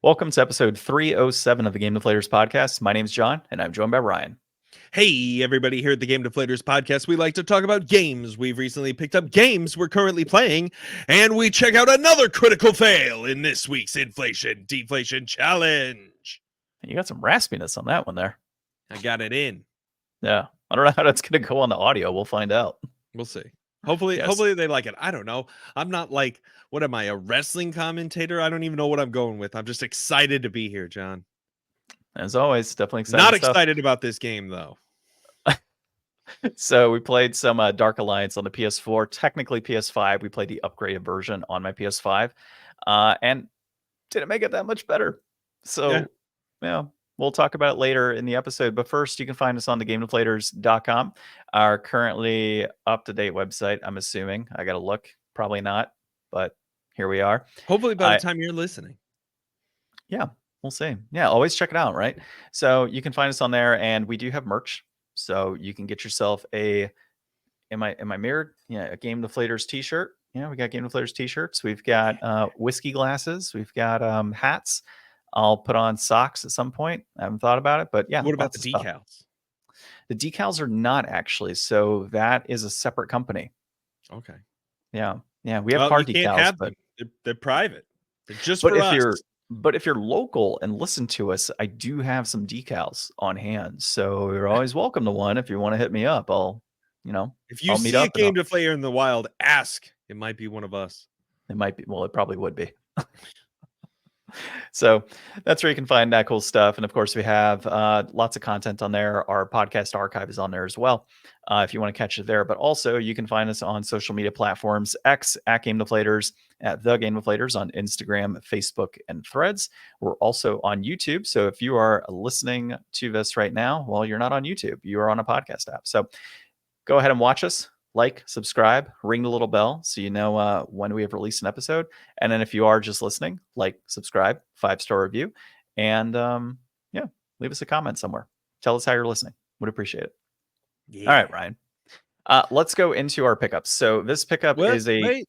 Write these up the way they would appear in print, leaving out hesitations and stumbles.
Welcome to episode 307 of the Game Deflators Podcast. My name's John, and I'm joined by Ryan. Hey, everybody, here at the Game Deflators Podcast, we like to talk about games we've recently picked up, games we're currently playing, and we check out another critical fail in this week's Inflation Deflation Challenge. You got some raspiness on that one there. I got it in. Yeah. I don't know how that's going to go on the audio. We'll find out. We'll see. Hopefully they like it. I don't know. I'm not like, what am I, a wrestling commentator? I don't even know what I'm going with. I'm just excited to be here, John. As always, definitely excited. Not excited about this game, though. So we played some Dark Alliance on the PS4, technically PS5. We played the upgraded version on my PS5 and didn't make it that much better. So, yeah, we'll talk about it later in the episode. But first, you can find us on the GameDeflators.com, our currently up-to-date website, I'm assuming. I got to look. Probably not, but here we are. Hopefully by the time you're listening. Yeah, we'll see. Yeah, always check it out, right? So you can find us on there, and we do have merch. So you can get yourself a, am I mirrored? Yeah, a Game Deflators t-shirt. Yeah, we got Game Deflators t-shirts. We've got whiskey glasses. We've got hats. I'll put on socks at some point. I haven't thought about it, but yeah. What about the decals? The decals are not actually. So that is a separate company. Okay. Yeah. Yeah. We have car decals, but they're private. They're just for us. But if you're local and listen to us, I do have some decals on hand. So you're always welcome to one. If you want to hit me up, if you see a Game Deflator in the wild, ask. It might be one of us. It might be. Well, it probably would be. So that's where you can find that cool stuff. And of course, we have lots of content on there. Our podcast archive is on there as well, if you want to catch it there. But also, you can find us on social media platforms, X at Game Deflators, at The Game Deflators on Instagram, Facebook, and Threads. We're also on YouTube. So if you are listening to this right now, well, you're not on YouTube. You are on a podcast app. So go ahead and watch us. Like, subscribe, ring the little bell so you know when we have released an episode. And then if you are just listening, like, subscribe, 5-star review, and leave us a comment somewhere. Tell us how you're listening. Would appreciate it. Yeah. All right, Ryan. Let's go into our pickups. So this pickup is a... Wait.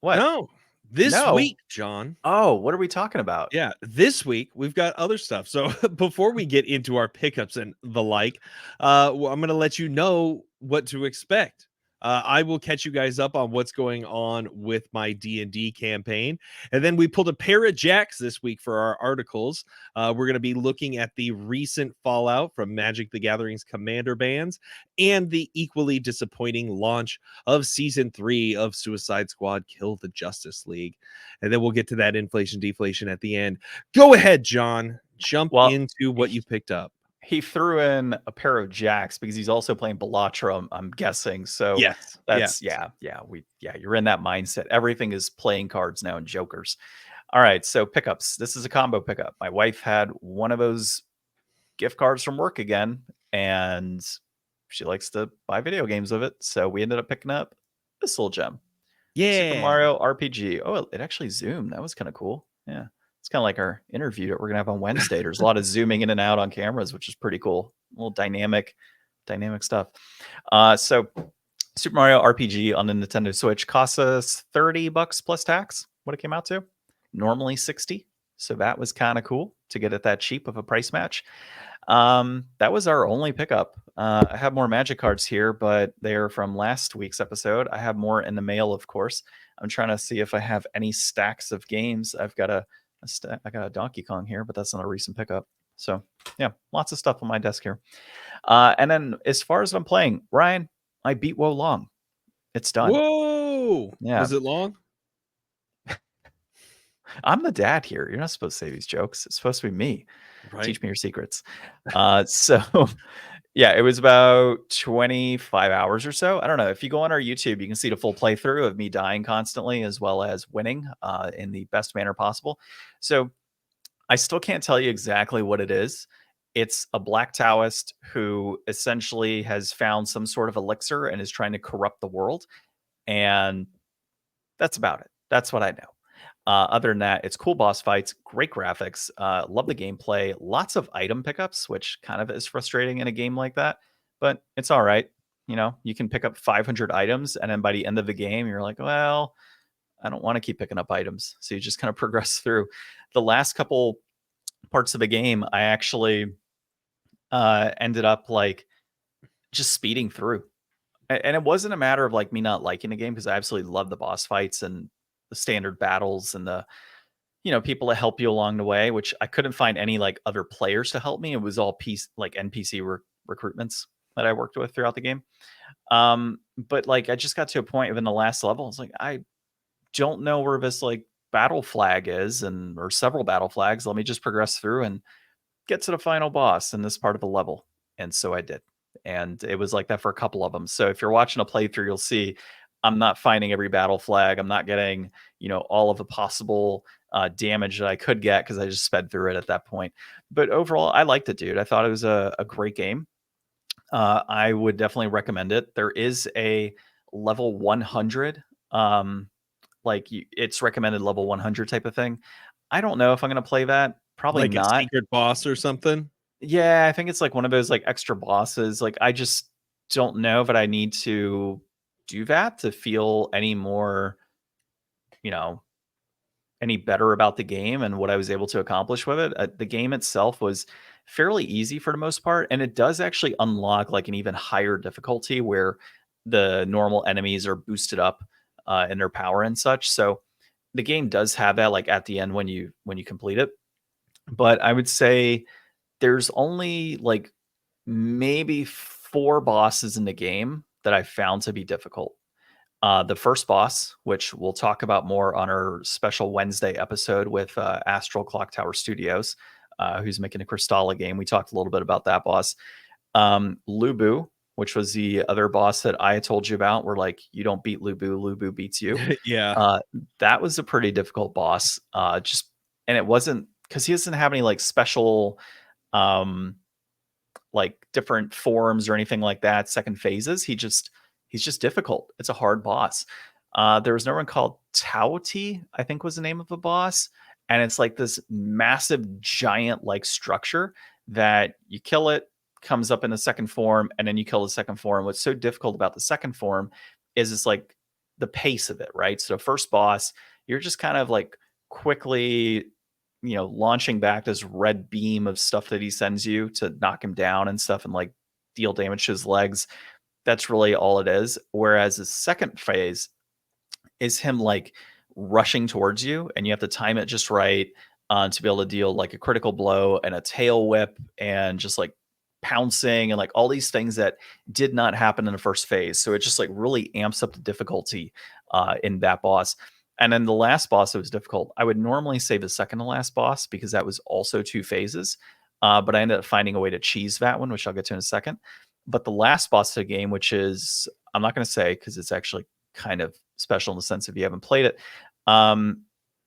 What? No. This week, John. Oh, what are we talking about? Yeah, this week we've got other stuff. So before we get into our pickups and the like, I'm going to let you know what to expect. I will catch you guys up on what's going on with my D&D campaign. And then we pulled a pair of jacks this week for our articles. We're going to be looking at the recent fallout from Magic the Gathering's Commander bans and the equally disappointing launch of Season 3 of Suicide Squad Kill the Justice League. And then we'll get to that inflation deflation at the end. Go ahead, John. Jump into what you picked up. He threw in a pair of jacks because he's also playing Balatro, I'm guessing. So yes, you're in that mindset. Everything is playing cards now and jokers. All right, so pickups. This is a combo pickup. My wife had one of those gift cards from work again, and she likes to buy video games with it. So we ended up picking up this little gem. Yeah. Super Mario RPG. Oh, it actually zoomed. That was kind of cool. Yeah. It's kind of like our interview that we're going to have on Wednesday. There's a lot of zooming in and out on cameras, which is pretty cool. A little dynamic stuff. So Super Mario RPG on the Nintendo Switch costs us $30 plus tax, what it came out to. Normally $60. So that was kind of cool to get it that cheap of a price match. That was our only pickup. I have more Magic cards here, but they're from last week's episode. I have more in the mail, of course. I'm trying to see if I have any stacks of games. I got a Donkey Kong here, but that's not a recent pickup. So yeah, lots of stuff on my desk here. And then as far as I'm playing, Ryan, I beat Wo Long. It's done. Whoa! Yeah. Was it long? I'm the dad here. You're not supposed to say these jokes. It's supposed to be me. Right. Teach me your secrets. So yeah, it was about 25 hours or so. I don't know. If you go on our YouTube, you can see the full playthrough of me dying constantly as well as winning in the best manner possible. So I still can't tell you exactly what it is. It's a Black Taoist who essentially has found some sort of elixir and is trying to corrupt the world. And that's about it. That's what I know. Other than that, it's cool boss fights, great graphics, love the gameplay, lots of item pickups, which kind of is frustrating in a game like that, but it's all right. You know, you can pick up 500 items, and then by the end of the game, you're like, well, I don't want to keep picking up items. So you just kind of progress through. The last couple parts of the game, I actually ended up like just speeding through. And it wasn't a matter of like me not liking the game because I absolutely love the boss fights and the standard battles and the people to help you along the way, which I couldn't find any like other players to help me. It was all like NPC recruitments that I worked with throughout the game. But like I just got to a point within the last level, it's like I don't know where this like battle flag is and or several battle flags. Let me just progress through and get to the final boss in this part of the level. And so I did. And it was like that for a couple of them. So if you're watching a playthrough, you'll see I'm not finding every battle flag. I'm not getting, all of the possible damage that I could get because I just sped through it at that point. But overall, I liked it, dude. I thought it was a great game. I would definitely recommend it. There is a level 100, it's recommended level 100 type of thing. I don't know if I'm going to play that. Probably Like a not. secret boss or something? Yeah, I think it's like one of those like extra bosses. Like I just don't know that I need to do that to feel any more, you know, any better about the game and what I was able to accomplish with it. The game itself was fairly easy for the most part, and it does actually unlock like an even higher difficulty where the normal enemies are boosted up in their power and such. So the game does have that like at the end when you complete it. But I would say there's only like maybe 4 bosses in the game that I found to be difficult. The first boss, which we'll talk about more on our special Wednesday episode with Astral Clock Tower Studios, who's making a Crystalla game. We talked a little bit about that boss. Lubu, which was the other boss that I told you about, where like you don't beat Lubu, Lubu beats you. Yeah. That was a pretty difficult boss. And it wasn't because he doesn't have any like special um like different forms or anything like that, second phases. He's just difficult. It's a hard boss. There was no one called Tauti, I think was the name of the boss. And it's like this massive giant like structure that you kill it, comes up in the second form, and then you kill the second form. What's so difficult about the second form is it's like the pace of it, right? So first boss, you're just kind of like quickly launching back this red beam of stuff that he sends you to knock him down and stuff and like deal damage to his legs. That's really all it is. Whereas the second phase is him like rushing towards you and you have to time it just right to be able to deal like a critical blow and a tail whip and just like pouncing and like all these things that did not happen in the first phase. So it just like really amps up the difficulty in that boss. And then the last boss that was difficult, I would normally say the second to last boss because that was also 2 phases. But I ended up finding a way to cheese that one, which I'll get to in a second. But the last boss of the game, which is, I'm not going to say because it's actually kind of special in the sense if you haven't played it.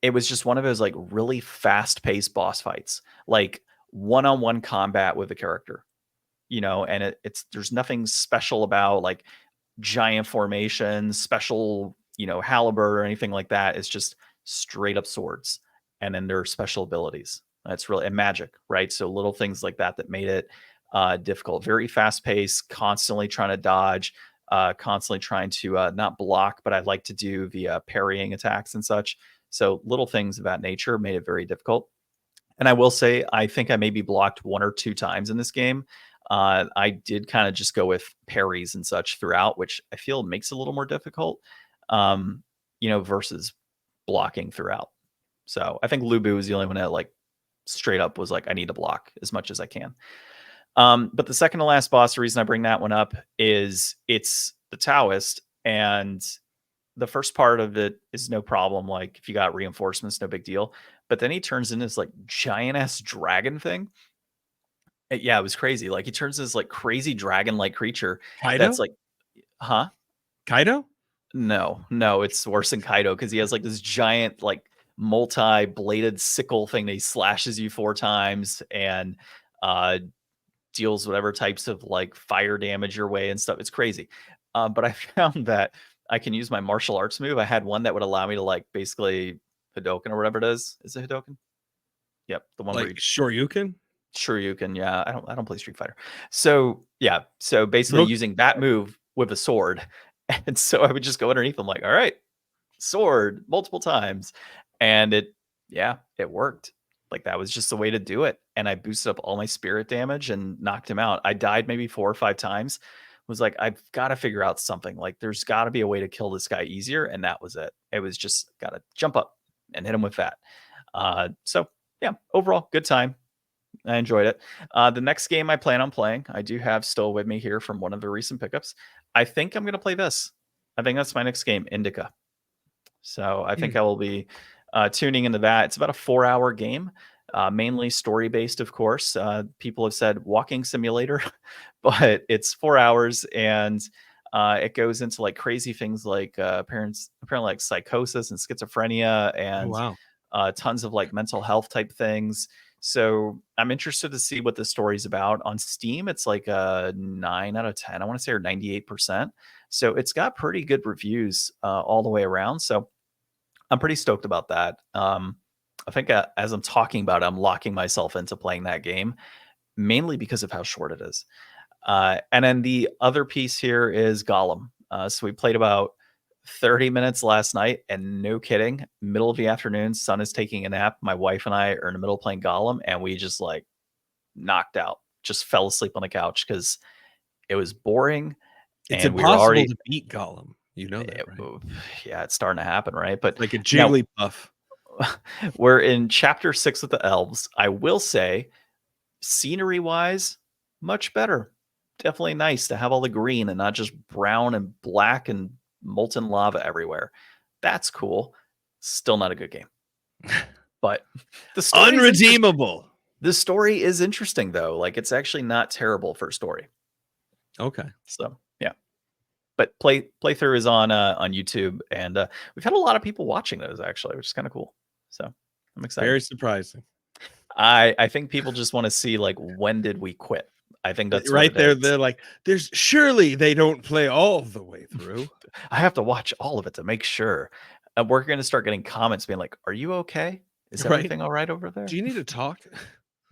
It was just one of those like really fast paced boss fights, like one-on-one combat with a character, and it's there's nothing special about like giant formations, special, halberd or anything like that. It's just straight up swords. And then there are special abilities. That's really and magic, right? So little things like that that made it difficult. Very fast paced, constantly trying to dodge, constantly trying to not block, but I like to do the parrying attacks and such. So little things of that nature made it very difficult. And I will say, I think I maybe blocked 1 or 2 times in this game. I did kind of just go with parries and such throughout, which I feel makes it a little more difficult, versus blocking throughout. So I think Lubu was the only one that like straight up was like, I need to block as much as I can. But the second to last boss, the reason I bring that one up is it's the Taoist, and the first part of it is no problem. Like if you got reinforcements, no big deal. But then he turns into this like giant ass dragon thing. Yeah, it was crazy. Like he turns this like crazy dragon like creature that's Kaido? like, huh? Kaido? No, it's worse than Kaido because he has like this giant, like multi-bladed sickle thing that he slashes you 4 times and uh deals whatever types of like fire damage your way and stuff. It's crazy. But I found that I can use my martial arts move. I had one that would allow me to like basically Hadoken or whatever it is. Is it Hadoken? Yep, the one where Like you Shoryuken? sure you can. Yeah, I don't play Street Fighter. So yeah, so basically Rook using that move with a sword. And so I would just go underneath them like, all right, sword multiple times. And it worked. Like that was just the way to do it. And I boosted up all my spirit damage and knocked him out. I died maybe 4 or 5 times. Was like, I've got to figure out something. Like there's got to be a way to kill this guy easier. And that was it. It was just got to jump up and hit him with that. So yeah, overall good time. I enjoyed it. The next game I plan on playing, I do have still with me here from one of the recent pickups. I think I'm going to play this. I think that's my next game, Indica. So I think I will be tuning into that. It's about a 4-hour game, mainly story based, of course. People have said walking simulator, but it's 4 hours and it goes into like crazy things like apparently like psychosis and schizophrenia and wow. Tons of like mental health type things. So I'm interested to see what the story's about. On Steam, it's like a 9 out of 10, I want to say, or 98%. So it's got pretty good reviews all the way around. So I'm pretty stoked about that. I think as I'm talking about it, I'm locking myself into playing that game, mainly because of how short it is. And then the other piece here is Gollum. So we played about 30 minutes last night, and no kidding, middle of the afternoon, son is taking a nap. My wife and I are in the middle playing Gollum, and we just like knocked out, just fell asleep on the couch because it was boring. It's And we were impossible already to beat Gollum. You know that, right? Yeah, it's starting to happen, right? But Like a now Jigglypuff. we're in chapter 6 with the elves. I will say, scenery wise, much better. Definitely nice to have all the green and not just brown and black and molten lava everywhere. That's cool. Still not a good game. But the story Unredeemable. The story is interesting though. Like it's actually not terrible for a story. Okay. So yeah. But playthrough is on YouTube, and we've had a lot of people watching those actually, which is kind of cool. So I'm excited. Very surprising. I think people just want to see like when did we quit. I think that's right there. Is. They're like, there's surely they don't play all the way through. I have to watch all of it to make sure. We're going to start getting comments being like, "Are you okay? Is everything all right over there? Do you need to talk?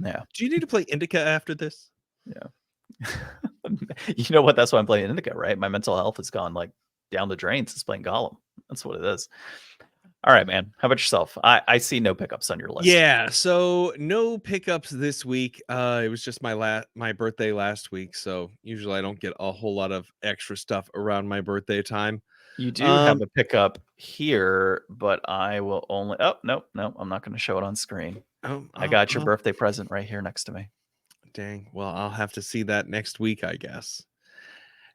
Yeah. Do you need to play Indica after this? Yeah. You know what? That's why I'm playing Indica, right? My mental health has gone like down the drain since playing Gollum. That's what it is. All right, man. How about yourself? I see no pickups on your list. Yeah, so no pickups this week. It was just my birthday last week, so usually I don't get a whole lot of extra stuff around my birthday time. You do have a pickup here, but I will only. Oh no, I'm not going to show it on screen. I got your birthday present right here next to me. Dang. Well, I'll have to see that next week, I guess.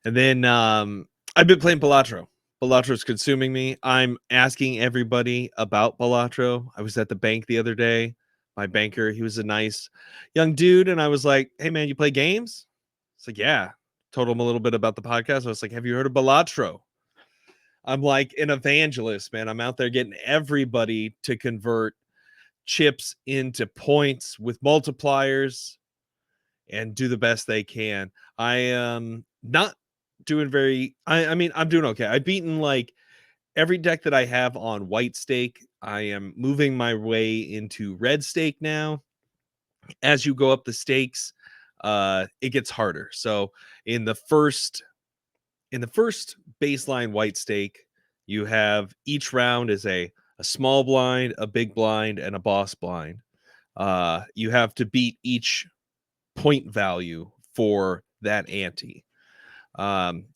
And then I've been playing Balatro. Balatro's consuming me. I'm asking everybody about Balatro. I was at the bank the other day. My banker, he was a nice young dude. And I was like, hey, man, you play games? It's like, yeah. Told him a little bit about the podcast. I was like, have you heard of Balatro? I'm like an evangelist, man. I'm out there getting everybody to convert chips into points with multipliers and do the best they can. I am not doing I mean, I'm doing okay. I've beaten like every deck that I have on white stake. I am moving my way into red stake now. As you go up the stakes, it gets harder. So in the first baseline white stake, you have each round is a small blind, a big blind, and a boss blind. You have to beat each point value for that ante.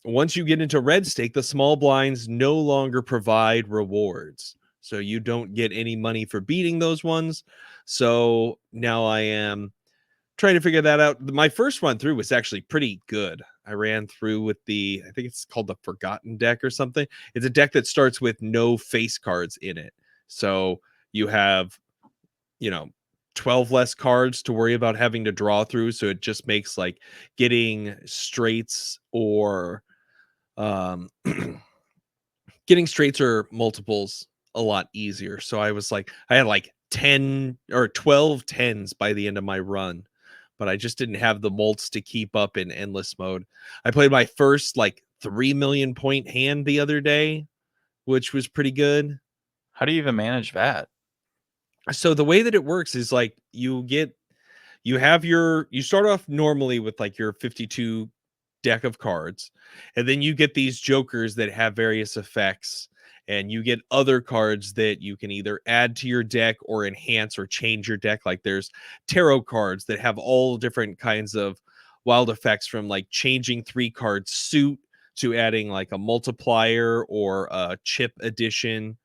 Once you get into red stake, the small blinds no longer provide rewards. So you don't get any money for beating those ones. So now I am trying to figure that out. My first run through was actually pretty good. I ran through with I think it's called the Forgotten deck or something. It's a deck that starts with no face cards in it. So you have, 12 less cards to worry about having to draw through. So it just makes like getting straights or getting straights or multiples a lot easier. So I had like 10 or 12 10s by the end of my run, but I just didn't have the mults to keep up in endless mode. I played my first like 3 million point hand the other day, which was pretty good. How do you even manage that? So the way that it works is like you start off normally with like your 52 deck of cards, and then you get these jokers that have various effects, and you get other cards that you can either add to your deck or enhance or change your deck. Like there's tarot cards that have all different kinds of wild effects, from like changing 3-card suit to adding like a multiplier or a chip addition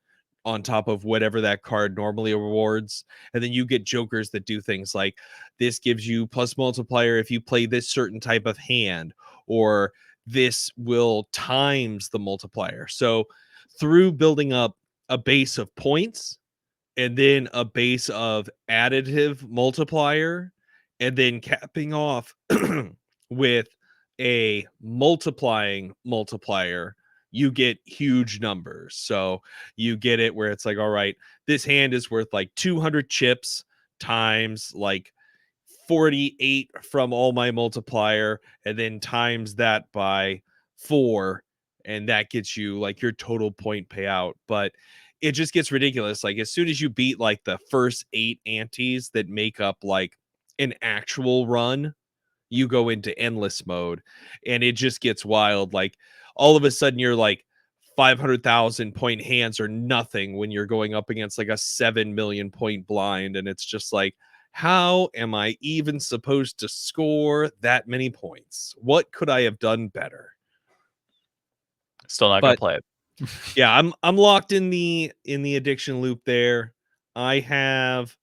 on top of whatever that card normally rewards. And then you get jokers that do things like this gives you plus multiplier if you play this certain type of hand, or this will times the multiplier. So through building up a base of points and then a base of additive multiplier, and then capping off with a multiplying multiplier, you get huge numbers. So you get it where it's like, all right, this hand is worth like 200 chips times like 48 from all my multiplier, and then times that by 4, and that gets you like your total point payout. But it just gets ridiculous. Like as soon as you beat like the first 8 antes that make up like an actual run, you go into endless mode, and it just gets wild. Like all of a sudden you're like 500,000 point hands are nothing when you're going up against like a 7 million point blind. And it's just like, how am I even supposed to score that many points? What could I have done better? Still not gonna play it. Yeah, I'm locked in the addiction loop there. I have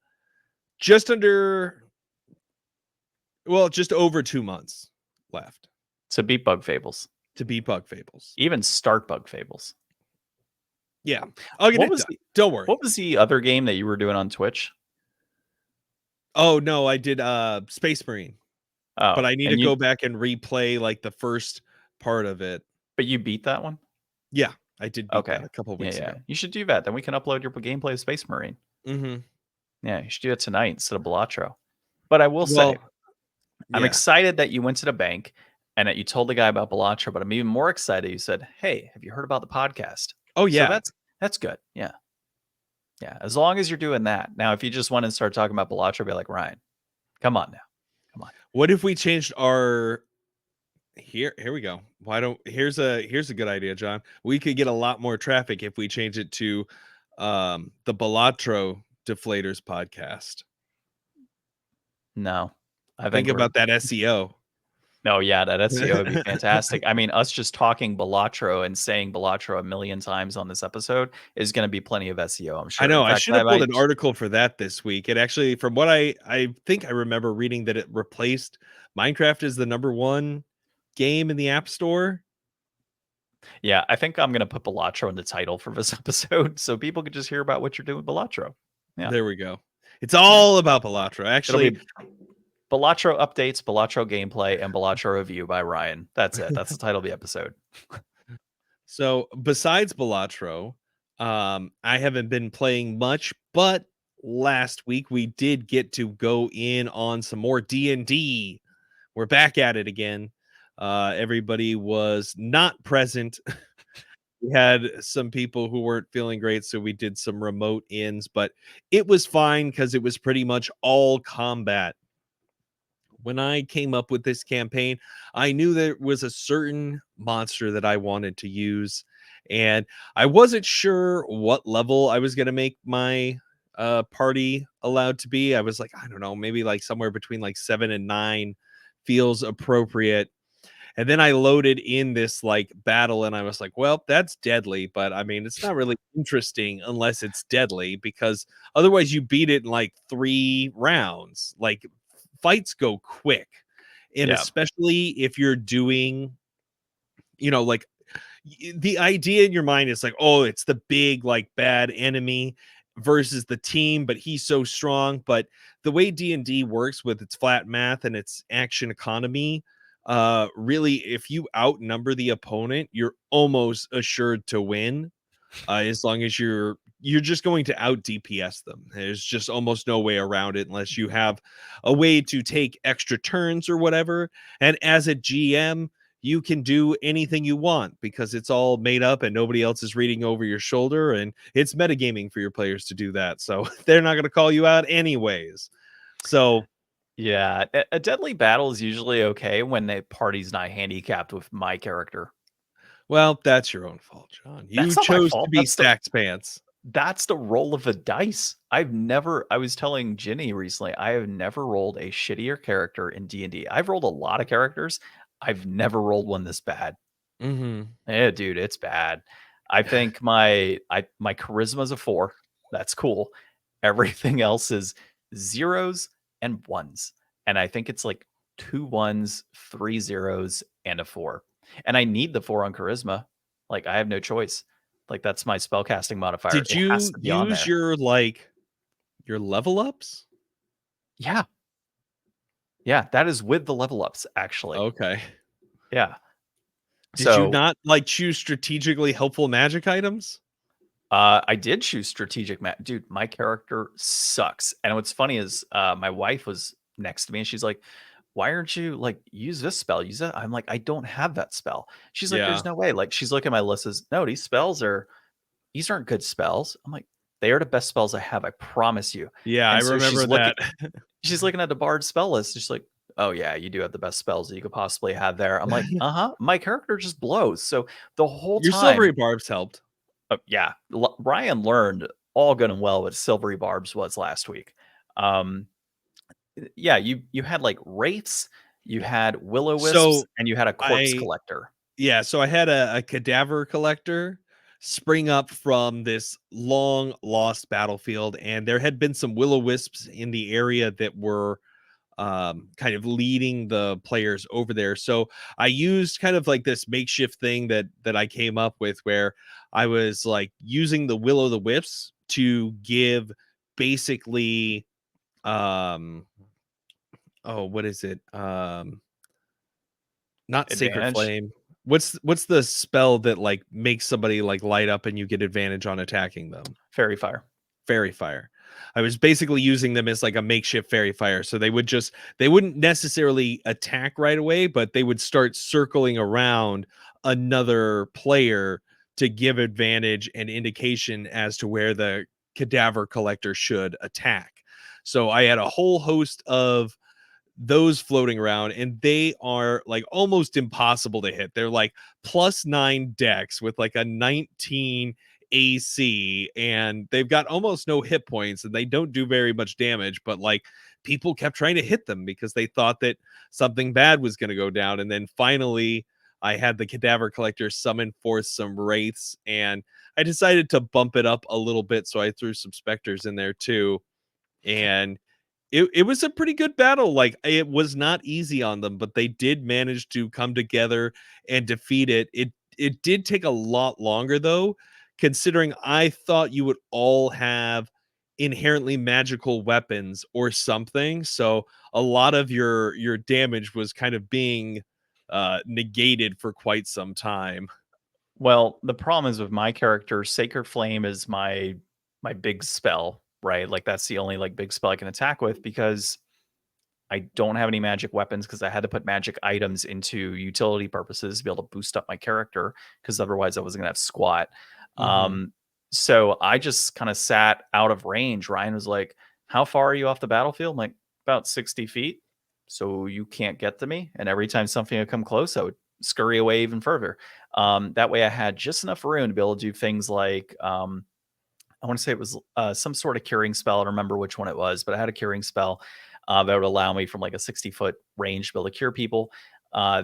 just over 2 months left to beat Bug Fables. Even start Bug Fables. Yeah, I'll get it done. Don't worry. What was the other game that you were doing on Twitch? Oh no, I did Space Marine. Oh, but I need to go back and replay like the first part of it. But you beat that one? Yeah, I did beat that a couple of weeks ago. You should do that. Then we can upload your gameplay of Space Marine. Mm-hmm. Yeah, you should do it tonight instead of Balatro. But I will say, I'm excited that you went to the bank and that you told the guy about Balatro, but I'm even more excited you said, hey, have you heard about the podcast? Oh, yeah. So that's good. Yeah. Yeah, as long as you're doing that. Now, if you just want to start talking about Balatro, be like, Ryan, come on now. Come on. What if we changed our... Here we go. Here's a good idea, John. We could get a lot more traffic if we change it to the Balatro Deflators Podcast. No. I think about that SEO. No, yeah, that SEO would be fantastic. I mean, us just talking Balatro and saying Balatro a million times on this episode is going to be plenty of SEO, I'm sure. I know. I should have pulled an article for that this week. It actually, from what I think I remember reading, that it replaced Minecraft as the #1 game in the App Store. Yeah, I think I'm going to put Balatro in the title for this episode so people could just hear about what you're doing with Balatro. Yeah. There we go. It's all about Balatro. Actually, Balatro updates, Balatro gameplay, and Balatro review by Ryan. That's it. That's the title of the episode. So besides Balatro, I haven't been playing much, but last week we did get to go in on some more D&D. We're back at it again. Everybody was not present. We had some people who weren't feeling great, so we did some remote ins, but it was fine because it was pretty much all combat. When I came up with this campaign, I knew there was a certain monster that I wanted to use, and I wasn't sure what level I was going to make my party allowed to be. I was like, I don't know, maybe like somewhere between like 7 and 9 feels appropriate. And then I loaded in this like battle, and I was like, well, that's deadly, but I mean, it's not really interesting unless it's deadly, because otherwise you beat it in like 3 rounds. Like, fights go quick, and especially if you're doing, like the idea in your mind is like, oh, it's the big like bad enemy versus the team, but he's so strong. But the way D&D works with its flat math and its action economy, really, if you outnumber the opponent, you're almost assured to win, as long as you're just going to out DPS them. There's just almost no way around it unless you have a way to take extra turns or whatever. And as a GM, you can do anything you want because it's all made up and nobody else is reading over your shoulder, and it's metagaming for your players to do that. So they're not going to call you out anyways. So yeah, a deadly battle is usually okay when the party's not handicapped with my character. Well, that's your own fault, John. You That's not my chose to fault. be Stacks Pants. That's the roll of the dice. I was telling Ginny recently, I have never rolled a shittier character in D&D. I've rolled a lot of characters. I've never rolled one this bad. Mhm. Yeah, dude, it's bad. I think my charisma is a 4. That's cool. Everything else is zeros and ones. And I think it's like 2 ones, 3 zeros, and a 4. And I need the 4 on charisma. Like I have no choice. Like that's my spellcasting modifier. Did It has you to be on use there. your level ups? Yeah. Yeah, that is with the level ups actually. Okay. Yeah. Did you So not choose strategically helpful magic items? I did choose strategic dude, my character sucks. And what's funny is my wife was next to me and she's like, why aren't you like use this spell? Use that. I'm like, I don't have that spell. She's like, Yeah. there's no way. Like she's looking at my list says, no, these aren't good spells. I'm like, they are the best spells I have, I promise you. Yeah, I And so remember that. she's looking at the bard spell list. She's like, oh yeah, you do have the best spells that you could possibly have there. I'm like, uh-huh. My character just blows. So the whole Your time silvery barbs helped. yeah, Ryan learned all good and well what silvery barbs was last week. Um, yeah, you had like wraiths, you had will-o-wisps, So and you had a corpse I collector. Yeah, so I had a cadaver collector spring up from this long lost battlefield, and there had been some will-o-wisps in the area that were kind of leading the players over there. So I used kind of like this makeshift thing that I came up with where I was like using the will-o'-the-wisps to give basically um oh, what is it? Not Sacred Advantage, Flame. What's the spell that like makes somebody like light up and you get advantage on attacking them? fairy fire. Fairy fire. I was basically using them as like a makeshift fairy fire. So they wouldn't necessarily attack right away, but they would start circling around another player to give advantage and indication as to where the cadaver collector should attack. So I had a whole host of those floating around, and they are like almost impossible to hit. They're like +9 dex with like a 19 AC, and they've got almost no hit points, and they don't do very much damage, but like people kept trying to hit them because they thought that something bad was going to go down. And then finally I had the cadaver collector summon forth some wraiths, and I decided to bump it up a little bit, so I threw some specters in there too. And it was a pretty good battle. Like it was not easy on them, but they did manage to come together and defeat it. It did take a lot longer though, considering I thought you would all have inherently magical weapons or something. So a lot of your damage was kind of being negated for quite some time. Well, the problem is with my character, Sacred Flame is my big spell, right? Like that's the only like big spell I can attack with because I don't have any magic weapons because I had to put magic items into utility purposes to be able to boost up my character because otherwise I wasn't gonna have squat. Mhm. Um, so I just kind of sat out of range. Ryan was like, "How far are you off the battlefield?" I'm like, "About 60 feet." So you can't get to me. And every time something would come close, I would scurry away even further. That way I had just enough room to be able to do things like I want to say it was some sort of curing spell. I don't remember which one it was, but I had a curing spell that would allow me from like a 60-foot range to be able to cure people.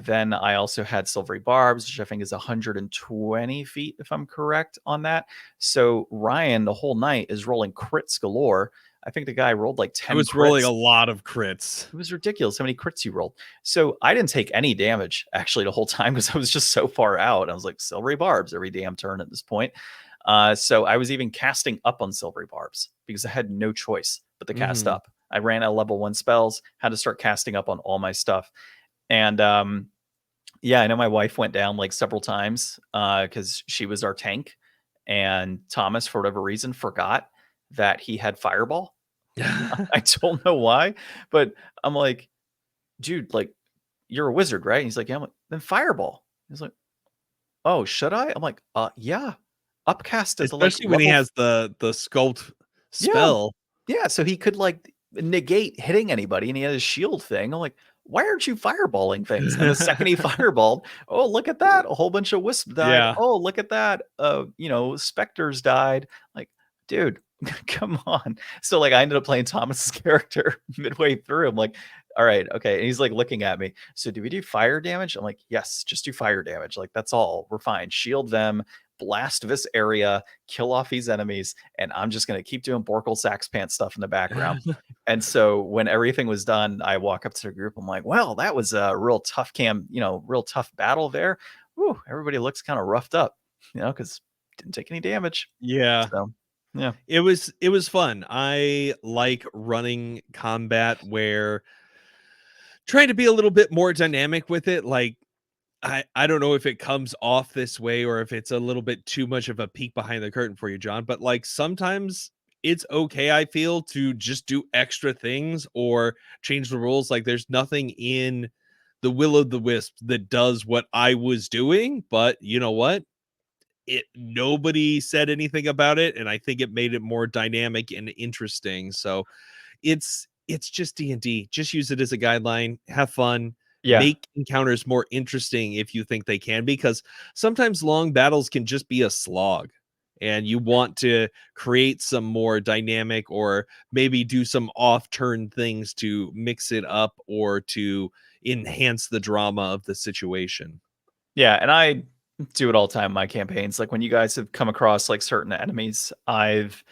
Then I also had silvery barbs, which I think is 120 feet, if I'm correct on that. So Ryan, the whole night, is rolling crits galore. I think the guy rolled like I 10 was rolling a crits. lot of crits. It was ridiculous how many crits you rolled. So I didn't take any damage actually the whole time because I was just so far out. I was like silvery barbs every damn turn at this point. So I was even casting up on silvery barbs because I had no choice but to cast Mhm. up. I ran out of level 1 spells, had to start casting up on all my stuff. And yeah, I know my wife went down like several times because she was our tank. And Thomas, for whatever reason, forgot that he had fireball. I don't know why, but I'm like, dude, like, you're a wizard, right? And he's like, yeah. I'm like, then fireball. He's like, oh, should I? I'm like, yeah. Upcast is like Especially when he level. has the sculpt Yeah. spell. Yeah. So he could like negate hitting anybody and he had his shield thing. I'm like, why aren't you fireballing things? And the second he fireballed, oh, look at that. A whole bunch of wisps died. Yeah. Oh, look at that. Specters died. Like, dude, come on. So like I ended up playing Thomas's character midway through. I'm like, all right, okay. And he's like looking at me. So do we do fire damage? I'm like, yes, just do fire damage. Like that's all. We're fine. Shield them, blast this area, kill off these enemies, and I'm just gonna keep doing Borkle Sax Pants stuff in the background. And so when everything was done, I walk up to the group. I'm like, well, that was a real tough real tough battle there. Whew, everybody looks kind of roughed up, because didn't take any damage. Yeah. So yeah. It was fun. I like running combat where trying to be a little bit more dynamic with it. Like I don't know if it comes off this way or if it's a little bit too much of a peek behind the curtain for you, John, but like sometimes it's okay, I feel, to just do extra things or change the rules. Like there's nothing in the Will of the Wisp that does what I was doing, but you know what? Nobody said anything about it, and I think it made it more dynamic and interesting. So it's just D&D. Just use it as a guideline, have fun, Yeah. make encounters more interesting if you think they can, because sometimes long battles can just be a slog and you want to create some more dynamic or maybe do some off-turn things to mix it up or to enhance the drama of the situation. Yeah, and I do it all the time in my campaigns. Like when you guys have come across like certain enemies, I've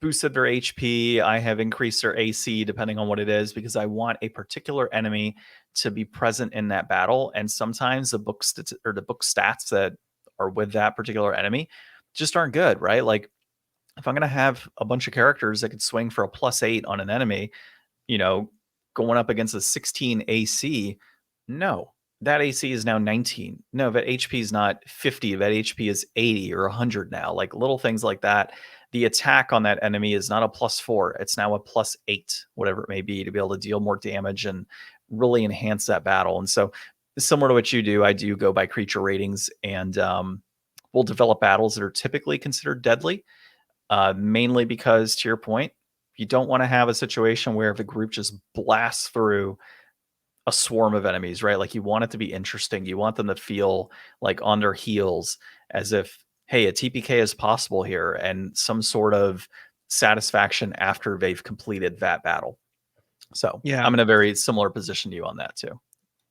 boosted their HP, I have increased their AC depending on what it is because I want a particular enemy to be present in that battle. And sometimes the the book stats that are with that particular enemy just aren't good, right? Like if I'm gonna have a bunch of characters that could swing for a +8 on an enemy, you know, going up against a 16 AC, no, that AC is now 19. No, that HP is not 50. That HP is 80 or 100 now. Like little things like that. The attack on that enemy is not a +4. It's now a +8, whatever it may be, to be able to deal more damage and really enhance that battle. And so, similar to what you do, I do go by creature ratings and we'll develop battles that are typically considered deadly, mainly because, to your point, you don't want to have a situation where the group just blasts through a swarm of enemies, right? Like you want it to be interesting. You want them to feel like on their heels as if, hey, a TPK is possible here and some sort of satisfaction after they've completed that battle. So Yeah. I'm in a very similar position to you on that too.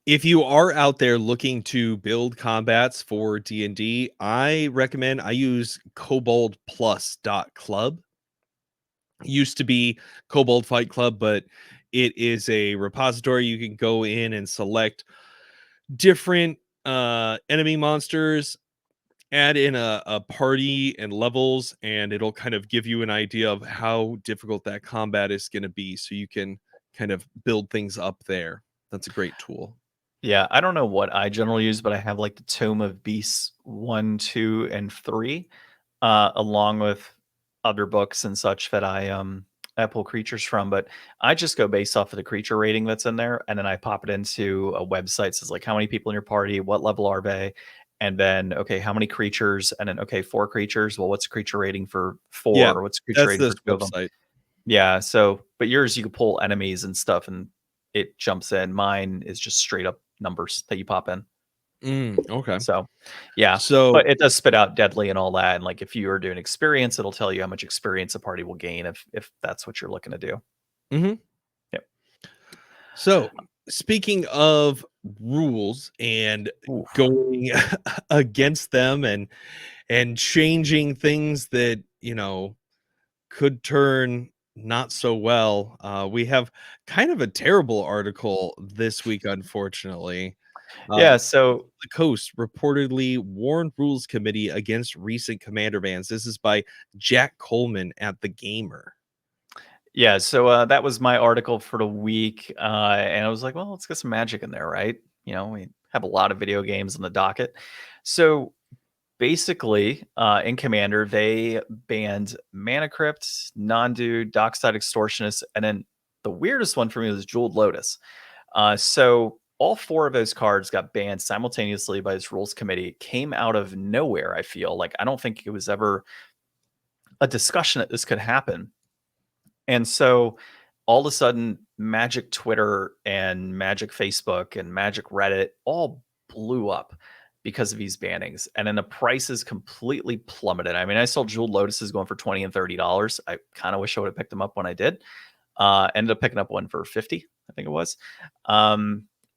If you are out there looking to build combats for D&D, I recommend I use koboldplus.club. Used to be Kobold Fight Club, but it is a repository you can go in and select different enemy monsters, add in a party and levels, and it'll kind of give you an idea of how difficult that combat is going to be, so you can kind of build things up there. That's a great tool. Yeah, I don't know what I generally use, but I have like the Tome of Beasts 1, 2, and 3, along with other books and such that I pull creatures from. But I just go based off of the creature rating that's in there, and then I pop it into a website. Says like how many people in your party, what level are they, and then okay, how many creatures, and then okay, 4 creatures. Well, what's the creature rating for 4? Yeah, Or what's the creature that's rating this for 2 of them? website. Yeah. So, but yours you can pull enemies and stuff, and it jumps in. Mine is just straight up numbers that you pop in. Okay. So, yeah, So, but it does spit out deadly and all that. And like if you are doing experience, it'll tell you how much experience a party will gain if that's what you're looking to do. mhm. Yep. So, speaking of rules and Oof. going against them and changing things that, could turn not so well, we have kind of a terrible article this week, unfortunately. Yeah. So The Coast reportedly warned Rules Committee against recent commander bans. This is by Jack Coleman at The Gamer. yeah. So that was my article for the week, and I was like, well, let's get some magic in there, right? We have a lot of video games on the docket. So basically, in Commander, they banned Mana Crypt, Non-Dude, Dockside Extortionist, and then the weirdest one for me was Jeweled Lotus. So all 4 of those cards got banned simultaneously by this rules committee. It came out of nowhere, I feel. Like, I don't think it was ever a discussion that this could happen. And so all of a sudden Magic Twitter and Magic Facebook and Magic Reddit all blew up because of these bannings. And then the prices completely plummeted. I mean, I saw Jewel Lotuses going for $20 and $30. I kind of wish I would have picked them up when I did. Ended up picking up one for 50, I think it was.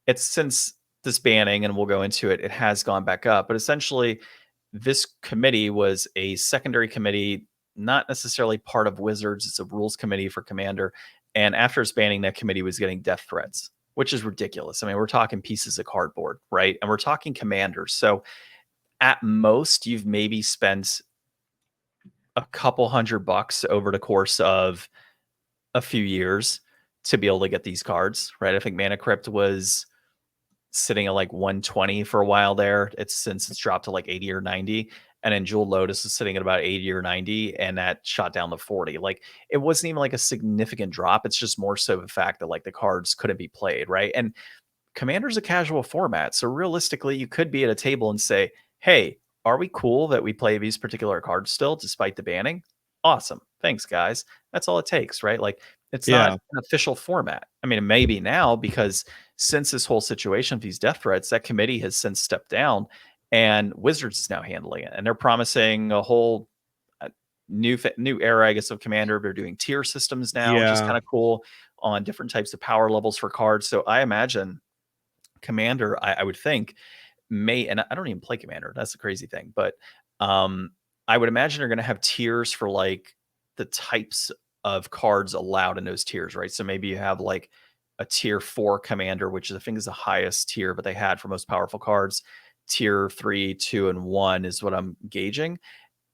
It's since this banning, and we'll go into it, it has gone back up. But essentially, this committee was a secondary committee, not necessarily part of Wizards. It's a rules committee for Commander. And after its banning, that committee was getting death threats, which is ridiculous. I mean, we're talking pieces of cardboard, right? And we're talking Commanders. So at most, you've maybe spent a couple $100 over the course of a few years to be able to get these cards, right? I think Mana Crypt was sitting at like 120 for a while there. It's dropped to like 80 or 90. And then Jewel Lotus is sitting at about 80 or 90, and that shot down to 40. Like, it wasn't even like a significant drop. It's just more so the fact that like the cards couldn't be played, right? And Commander's a casual format. So realistically, you could be at a table and say, hey, are we cool that we play these particular cards still despite the banning? Awesome. Thanks, guys. That's all it takes, right? Like, it's not an official format. I mean, it may be now, because since this whole situation of these death threats, that committee has since stepped down, and Wizards is now handling it. And they're promising a whole new era, I guess, of Commander. They're doing tier systems now, which is kind of cool, on different types of power levels for cards. So I imagine Commander, I would think, may, and I don't even play Commander. That's the crazy thing. But I would imagine they're going to have tiers for like the types of cards allowed in those tiers, right? So maybe you have like a tier 4 Commander, which I think is the highest tier, but they had for most powerful cards. Tier 3, 2, and 1 is what I'm gauging.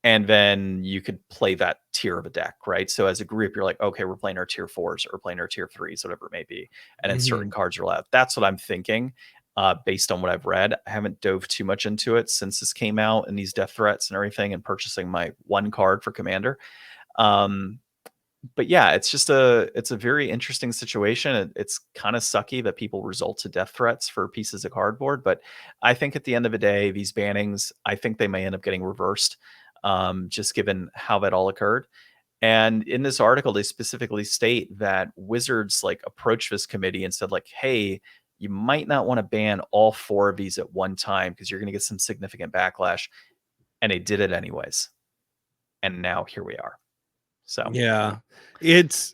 And then you could play that tier of a deck, right? So as a group, you're like, okay, we're playing our tier 4s or playing our tier 3s, whatever it may be. And then certain cards are allowed. That's what I'm thinking, based on what I've read. I haven't dove too much into it since this came out and these death threats and everything, and purchasing my one card for Commander. But yeah, it's a very interesting situation. It's kind of sucky that people result to death threats for pieces of cardboard. But I think at the end of the day, these bannings, I think they may end up getting reversed, just given how that all occurred. And in this article, they specifically state that Wizards like approached this committee and said like, hey, you might not want to ban all 4 of these at one time, because you're going to get some significant backlash. And they did it anyways. And now here we are. So yeah, it's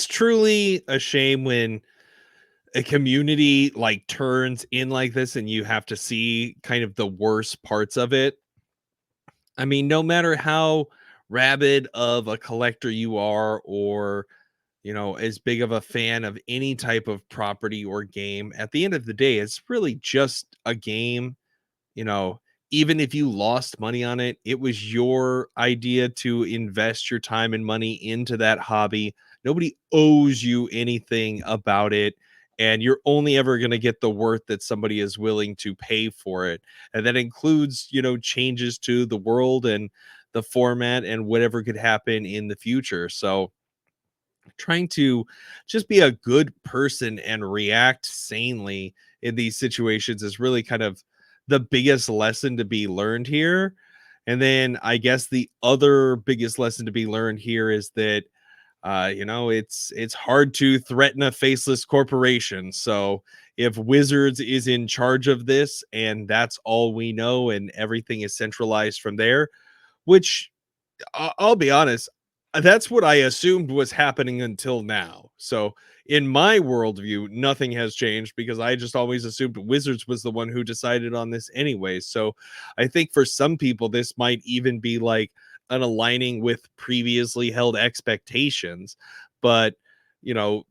truly a shame when a community like turns in like this and you have to see kind of the worst parts of it. I mean, no matter how rabid of a collector you are, or as big of a fan of any type of property or game, at the end of the day, it's really just a game. you know, Even if you lost money on it, it was your idea to invest your time and money into that hobby. Nobody owes you anything about it. And you're only ever going to get the worth that somebody is willing to pay for it. And that includes, changes to the world and the format and whatever could happen in the future. So trying to just be a good person and react sanely in these situations is really kind of the biggest lesson to be learned here. And then I guess the other biggest lesson to be learned here is that it's hard to threaten a faceless corporation. So if Wizards is in charge of this and that's all we know and everything is centralized from there, which I'll be honest, that's what I assumed was happening until now. So in my worldview, nothing has changed because I just always assumed Wizards was the one who decided on this anyway. So I think for some people, this might even be like an aligning with previously held expectations. But, you know,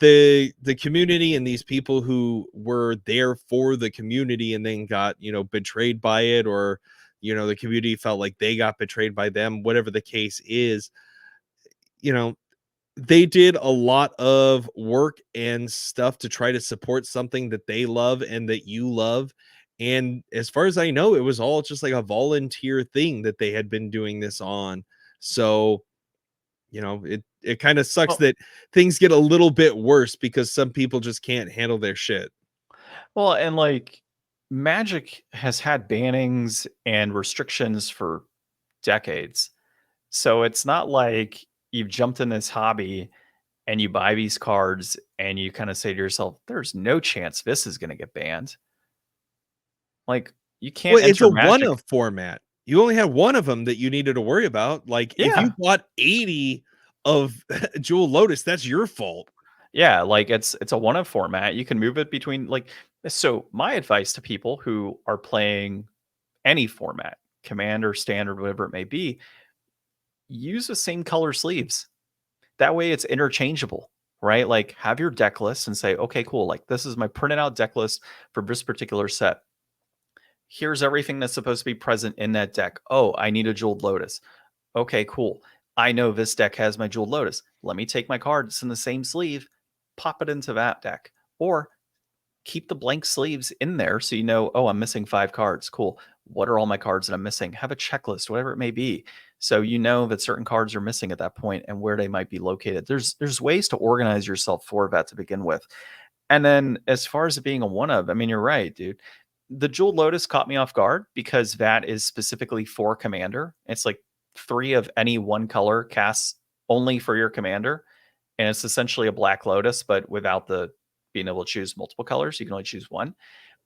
the community and these people who were there for the community and then got, betrayed by it, or the community felt like they got betrayed by them, whatever the case is, they did a lot of work and stuff to try to support something that they love and that you love. And as far as I know, it was all just like a volunteer thing that they had been doing this on. So, it kind of sucks that things get a little bit worse because some people just can't handle their shit. Well, and like Magic has had bannings and restrictions for decades. So it's not like you've jumped in this hobby and you buy these cards and you kind of say to yourself, there's no chance this is going to get banned. Like, you can't Well, it's enter a one Magic. of format. You only had one of them that you needed to worry about. Like, if you Yeah. bought 80 of Jewel Lotus, that's your fault. Yeah, like it's a one of format. You can move it between like, so my advice to people who are playing any format, commander, standard, whatever it may be, use the same color sleeves. That way it's interchangeable, right? Like, have your deck list and say, okay, cool. Like, this is my printed out deck list for this particular set. Here's everything that's supposed to be present in that deck. Oh, I need a Jeweled Lotus. Okay, cool. I know this deck has my Jeweled Lotus. Let me take my cards in the same sleeve, pop it into that deck. Or keep the blank sleeves in there so you know, oh, I'm missing 5 cards. Cool. What are all my cards that I'm missing? Have a checklist, whatever it may be. So you know that certain cards are missing at that point and where they might be located. There's ways to organize yourself for that to begin with. And then as far as it being a one of, I mean, you're right, dude. The Jeweled Lotus caught me off guard because that is specifically for commander. It's like 3 of any one color casts only for your commander. And it's essentially a Black Lotus, but without the being able to choose multiple colors. You can only choose one.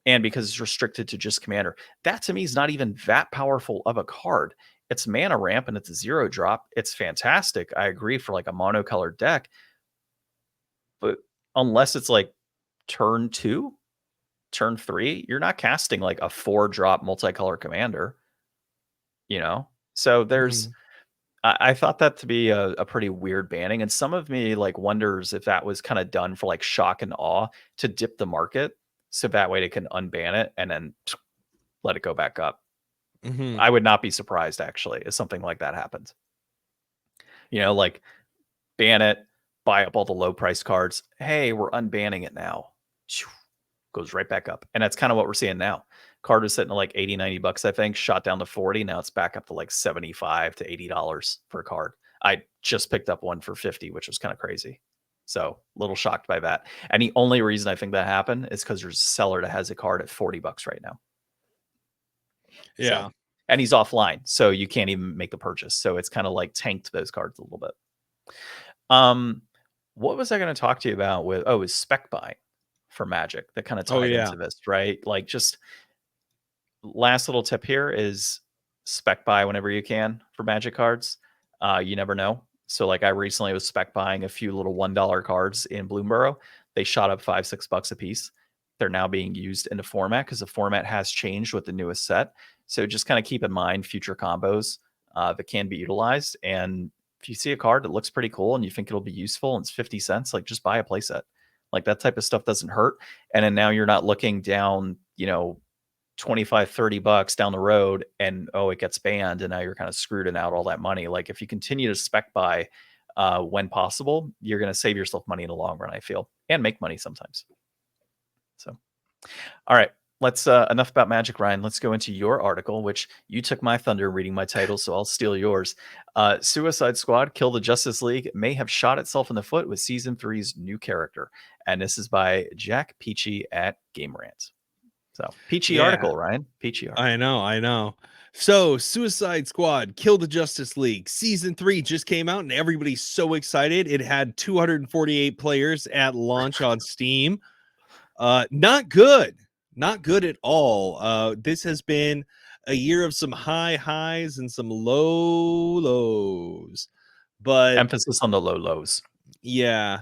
And because it's restricted to just commander, that to me is not even that powerful of a card. It's mana ramp and it's a 0 drop. It's fantastic. I agree for like a monocolored deck. But unless it's like turn 2, turn 3, you're not casting like a 4 drop multicolor commander, you know? So there's, I thought that to be a pretty weird banning. And some of me like wonders if that was kind of done for like shock and awe to dip the market. So that way they can unban it and then let it go back up. I would not be surprised actually if something like that happens. You know, like ban it, buy up all the low price cards. Hey, we're unbanning it now. Goes right back up. And that's kind of what we're seeing now. Card was sitting at like 80, 90 bucks, I think, shot down to 40. Now it's back up to like 75 to $80 for a card. I just picked up one for 50, which was kind of crazy. So a little shocked by that. And the only reason I think that happened is because there's a seller that has a card at 40 bucks right now. Yeah. So, and he's offline, so you can't even make the purchase. So it's kind of like tanked those cards a little bit. What was I going to talk to you about with, oh, is spec buy for Magic that kind of tied into this, right? Like, just last little tip here is spec buy whenever you can for Magic cards. You never know. So like I recently was spec buying a few little $1 cards in Bloomborough. They shot up $5-6 a piece. They're now being used in the format because the format has changed with the newest set. So just kind of keep in mind future combos that can be utilized. And if you see a card that looks pretty cool and you think it'll be useful and it's 50 cents, like just buy a playset. Like that type of stuff doesn't hurt. And then now you're not looking down, 25-30 bucks down the road and it gets banned and now you're kind of screwed and out all that money. Like if you continue to spec buy when possible, you're going to save yourself money in the long run, I feel, and make money sometimes. So all right, let's enough about Magic, Ryan. Let's go into your article, which you took my thunder reading my title, so I'll steal yours. Suicide Squad Kill the Justice League may have shot itself in the foot with season 3's new character. And this is by Jack Peachy at Game Rant. So peachy article, Ryan. Peachy article. I know. So Suicide Squad Kill the Justice League season 3 just came out and everybody's so excited. It had 248 players at launch on Steam. Not good at all. This has been a year of some high highs and some low lows, but emphasis on the low lows. Yeah.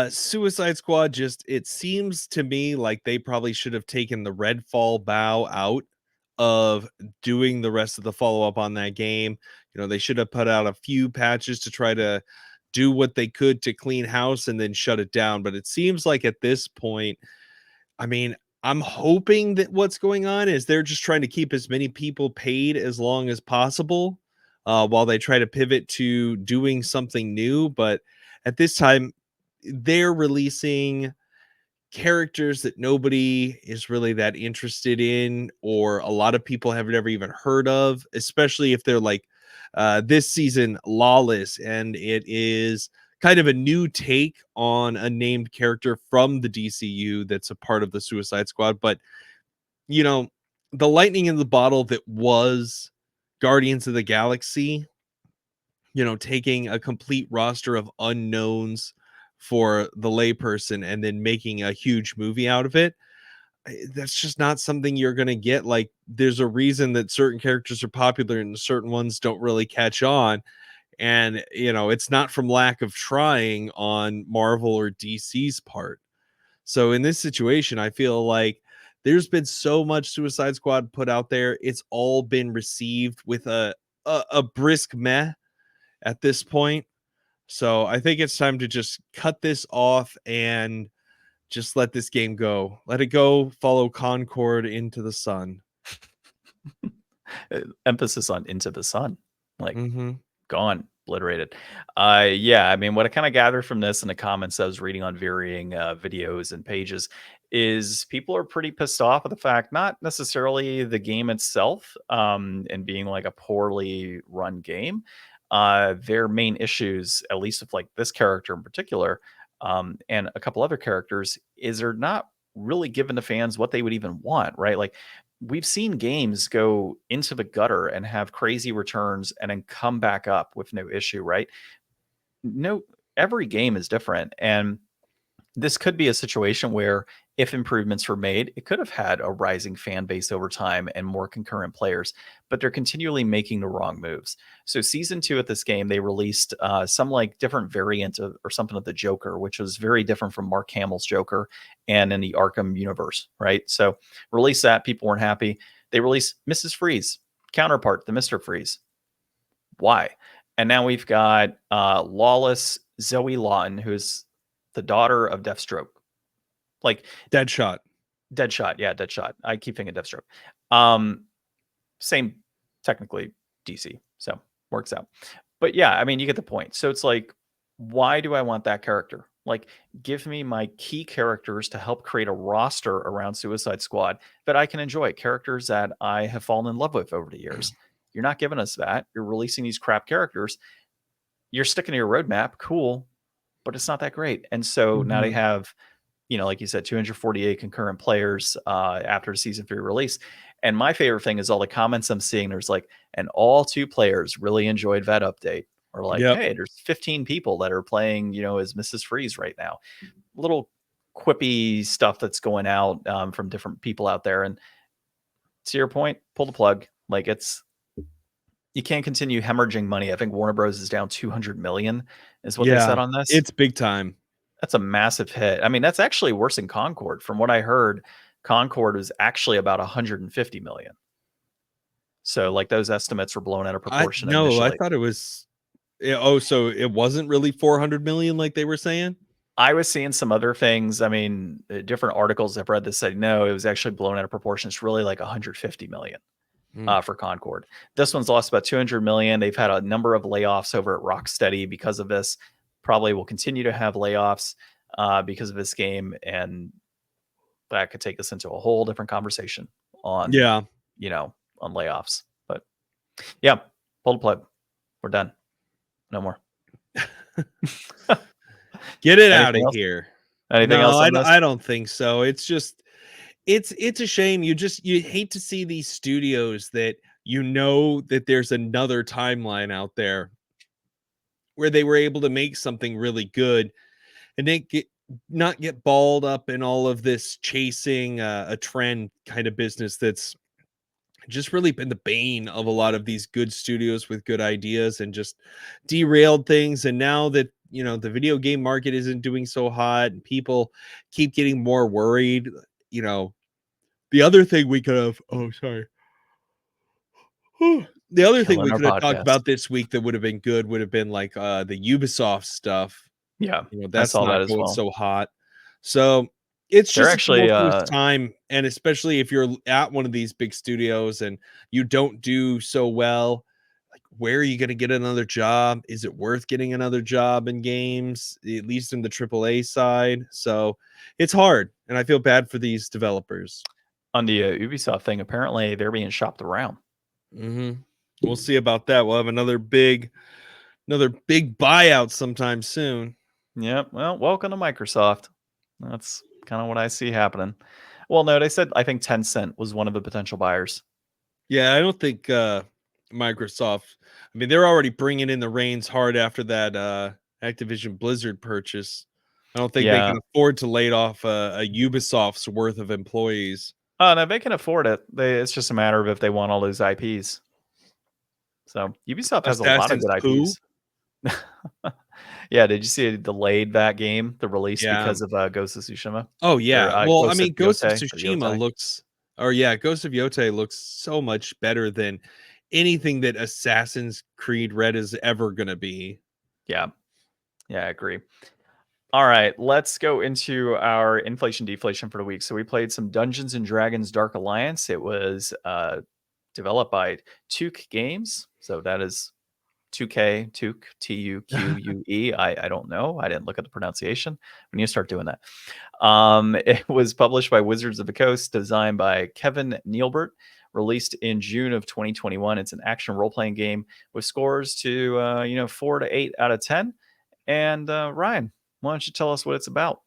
Suicide Squad, it seems to me like they probably should have taken the Redfall bow out of doing the rest of the follow-up on that game. They should have put out a few patches to try to do what they could to clean house and then shut it down. But it seems like at this point, I mean, I'm hoping that what's going on is they're just trying to keep as many people paid as long as possible while they try to pivot to doing something new. But at this time, they're releasing characters that nobody is really that interested in, or a lot of people have never even heard of, especially if they're like this season Lawless, and it is kind of a new take on a named character from the DCU that's a part of the Suicide Squad. But the lightning in the bottle that was Guardians of the Galaxy, taking a complete roster of unknowns for the layperson and then making a huge movie out of it. That's just not something you're going to get. Like, there's a reason that certain characters are popular and certain ones don't really catch on. And, it's not from lack of trying on Marvel or DC's part. So in this situation, I feel like there's been so much Suicide Squad put out there. It's all been received with a brisk meh at this point. So I think it's time to just cut this off and just let this game go. Let it go. Follow Concord into the sun. Emphasis on into the sun. Like, gone, obliterated. Yeah, I mean, what I kind of gathered from this in the comments I was reading on varying videos and pages is people are pretty pissed off at the fact, not necessarily the game itself and being like a poorly run game. Their main issues, at least with like this character in particular, and a couple other characters, is they're not really giving the fans what they would even want, right? Like, we've seen games go into the gutter and have crazy returns and then come back up with no issue, right? No, every game is different. And this could be a situation where if improvements were made, it could have had a rising fan base over time and more concurrent players, but they're continually making the wrong moves. So season 2 at this game, they released some like different variant of, or something of the Joker, which was very different from Mark Hamill's Joker and in the Arkham universe, right? So released that, people weren't happy. They released Mrs. Freeze, counterpart, the Mr. Freeze. Why? And now we've got lawless Zoe Lawton, who's the daughter of Deathstroke. Like Deadshot. Yeah, Deadshot. I keep thinking Deathstroke. Same, technically, DC. So works out. But yeah, I mean, you get the point. So it's like, why do I want that character? Like, give me my key characters to help create a roster around Suicide Squad that I can enjoy. Characters that I have fallen in love with over the years. You're not giving us that. You're releasing these crap characters. You're sticking to your roadmap. Cool. But it's not that great. And so now they have, like you said, 248 concurrent players after season 3 release. And my favorite thing is all the comments I'm seeing. There's like, and all 2 players really enjoyed that update. Or like, hey, there's 15 people that are playing, as Mrs. Freeze right now. Little quippy stuff that's going out from different people out there. And to your point, pull the plug. Like, you can't continue hemorrhaging money. I think Warner Bros. Is down 200 million is what they said on this. It's big time. That's a massive hit. I mean, that's actually worse than Concord. From what I heard, Concord was actually about 150 million. So like those estimates were blown out of proportion. I thought it was. So it wasn't really 400 million like they were saying? I was seeing some other things. I mean, different articles I've read that said, no, it was actually blown out of proportion. It's really like 150 million. For Concord. This one's lost about 200 million. They've had a number of layoffs over at Rocksteady because of this. Probably will continue to have layoffs because of this game, and that could take us into a whole different conversation on on layoffs. But yeah, pull the plug. We're done. No more. Get it out of here. Anything else? I don't think so. It's just it's a shame. You hate to see these studios that that there's another timeline out there where they were able to make something really good and they not get balled up in all of this chasing a trend kind of business that's just really been the bane of a lot of these good studios with good ideas and just derailed things. And now that the video game market isn't doing so hot and people keep getting more worried, the other thing we could have the other thing we could have talked about this week that would have been good would have been like the Ubisoft stuff. Yeah, that's not going so hot. So it's just actually time, and especially if you're at one of these big studios and you don't do so well, like where are you going to get another job? Is it worth getting another job in games, at least in the AAA side? So it's hard, and I feel bad for these developers. On the Ubisoft thing, apparently they're being shopped around. We'll see about that. We'll have another big buyout sometime soon. Yep. Well, welcome to Microsoft. That's kind of what I see happening. Well, no, they said I think Tencent was one of the potential buyers. Yeah, I don't think Microsoft. I mean, they're already bringing in the reins hard after that Activision Blizzard purchase. I don't think they Yeah. can afford to lay off a Ubisoft's worth of employees. Oh, no, they can afford it. It's just a matter of if they want all those IPs. So Ubisoft has a lot of Assassin's good who? IPs. Yeah, did you see it delayed that game, the release Yeah. because of Ghost of Tsushima? Oh, Or yeah. Well, I Ghost of mean, Ghost of Yote or Tsushima Yotai? looks or yeah, Ghost of Yote looks so much better than anything that Assassin's Creed Red is ever gonna be. Yeah. Yeah, I agree. All right, let's go into our inflation deflation for the week. So we played some Dungeons and Dragons Dark Alliance. It was developed by Tuque Games. So that is 2K, Tuque, Tuque. I don't know. I didn't look at the pronunciation. We need to start doing that. It was published by Wizards of the Coast, designed by Kevin Neilbert, released in June of 2021. It's an action role-playing game with scores to 4 to 8 out of 10. And Ryan, why don't you tell us what it's about?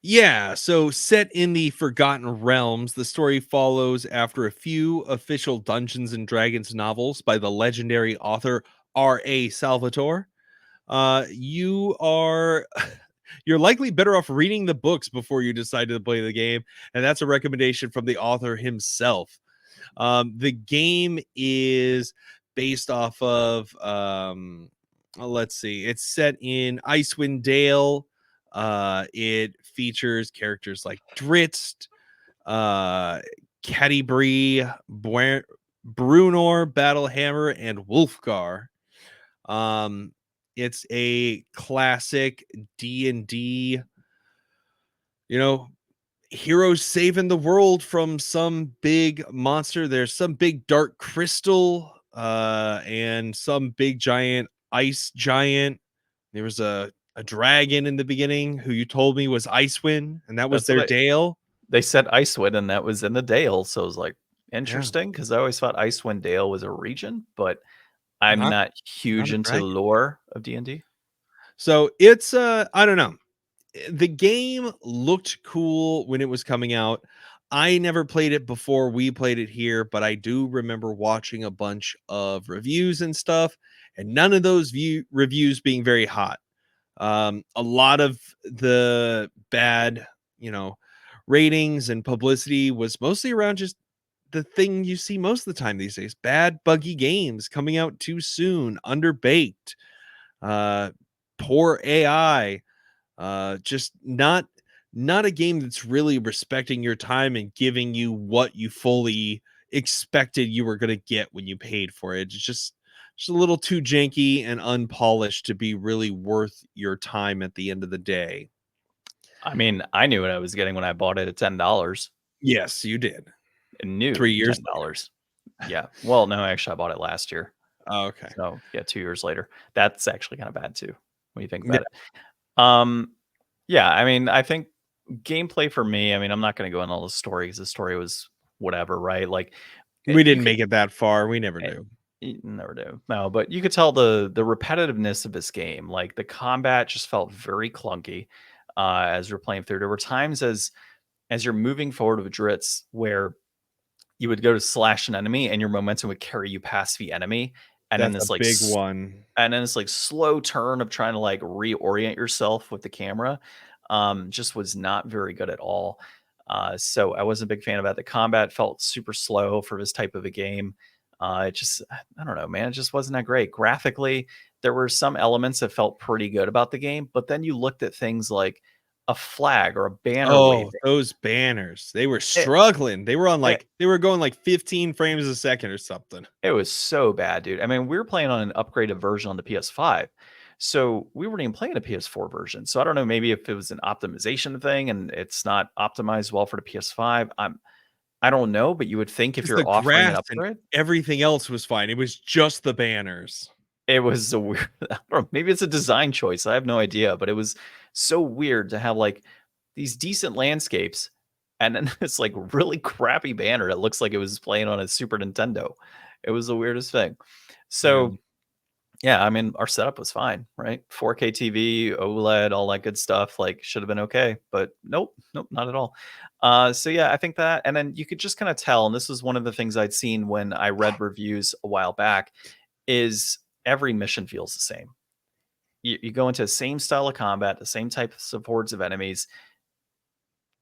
Yeah, so set in the Forgotten Realms, the story follows after a few official Dungeons and Dragons novels by the legendary author R.A. Salvatore. You are you're likely better off reading the books before you decide to play the game, and that's a recommendation from the author himself. The game is based off of let's see, it's set in Icewind Dale. It features characters like Dritz, uh Catti-brie, Brunor, Battlehammer, and Wolfgar. Um, it's a classic D&D, you know, heroes saving the world from some big monster. There's some big dark crystal, and some big giant ice giant. There was a dragon in the beginning who you told me was Icewind, and that was That's what their Dale. they said Icewind, and that was in the Dale. So it was like Yeah, interesting because I always thought Icewind Dale was a region, but I'm not not not huge a into dragon. lore of D&D. So it's I don't know. The game looked cool when it was coming out. I never played it before we played it here, but I do remember watching a bunch of reviews and stuff, and none of those reviews being very hot. A lot of the bad, you know, ratings and publicity was mostly around just the thing you see most of the time these days: bad, buggy games coming out too soon, underbaked, uh, poor AI, just not a game that's really respecting your time and giving you what you fully expected you were going to get when you paid for it. It's just a little too janky and unpolished to be really worth your time at the end of the day. I mean, I knew what I was getting when I bought it at $10. Yes, you did. New 3 years later. $10. Yeah. Well, no, actually, I bought it last year. Oh, okay. So yeah, 2 years later. That's actually kind of bad too when you think Yeah, about it. Um, yeah, I mean, I think gameplay for me. I mean, I'm not going to go into all the story because the story was whatever, right? Like we you didn't could make it that far. We never eh, do. you never do. No, but you could tell the repetitiveness of this game. Like the combat just felt very clunky as you're playing through. There were times as you're moving forward with Dritz where you would go to slash an enemy and your momentum would carry you past the enemy, and then That's a this like big one. and then this like slow turn of trying to like reorient yourself with the camera just was not very good at all. So I wasn't a big fan of that. The combat felt super slow for this type of a game. It just, I don't know, man, it just wasn't that great. Graphically, there were some elements that felt pretty good about the game, but then you looked at things like a flag or a banner Oh, waving. those banners. They were It, struggling. They were on it, they were going like 15 frames a second or something. it was so bad, dude. I mean, we were playing on an upgraded version on the PS5. So we weren't even playing a PS4 version. So I don't know, maybe if it was an optimization thing and it's not optimized well for the PS5. I don't know, but you would think if Because the you're offering an grass and upgrade, everything else was fine. It was just the banners. it was a weird. I don't know, maybe it's a design choice. I have no idea, but it was so weird to have like these decent landscapes and then this like really crappy banner that looks like it was playing on a Super Nintendo. It was the weirdest thing. Yeah. So yeah, I mean, our setup was fine, right? 4K TV, OLED, all that good stuff, like should have been okay, but nope, nope, not at all. So yeah, I think that, and then you could just kind of tell, and this was one of the things I'd seen when I read reviews a while back, is every mission feels the same. you go into the same style of combat, the same types of hordes of enemies,